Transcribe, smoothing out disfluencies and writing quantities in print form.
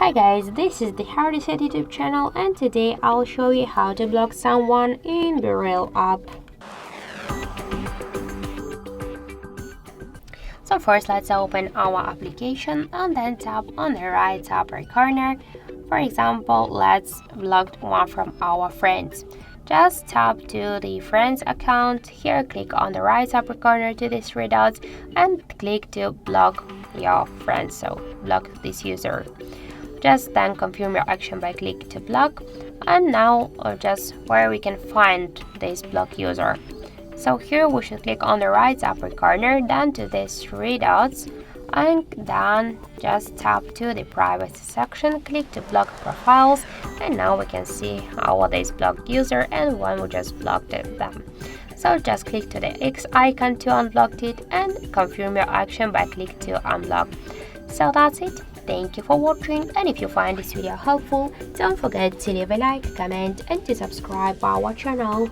Hi guys, this is the HardReset YouTube channel and today I'll show you how to block someone in BeReal app. So first let's open our application and then tap on the right upper corner. For example, let's block one from our friends. Just tap to the friends account. Here click on the right upper corner to these three dots and click to block your friends, so block this user. Just then confirm your action by click to block, and now just where we can find this block user. So here we should click on the right upper corner, then to these three dots, and then just tap to the privacy section, click to block profiles, and now we can see our this blocked user and when we just blocked them. So just click to the X icon to unblock it and confirm your action by click to unblock. So that's it. Thank you for watching, and if you find this video helpful, don't forget to leave a like, comment and to subscribe our channel.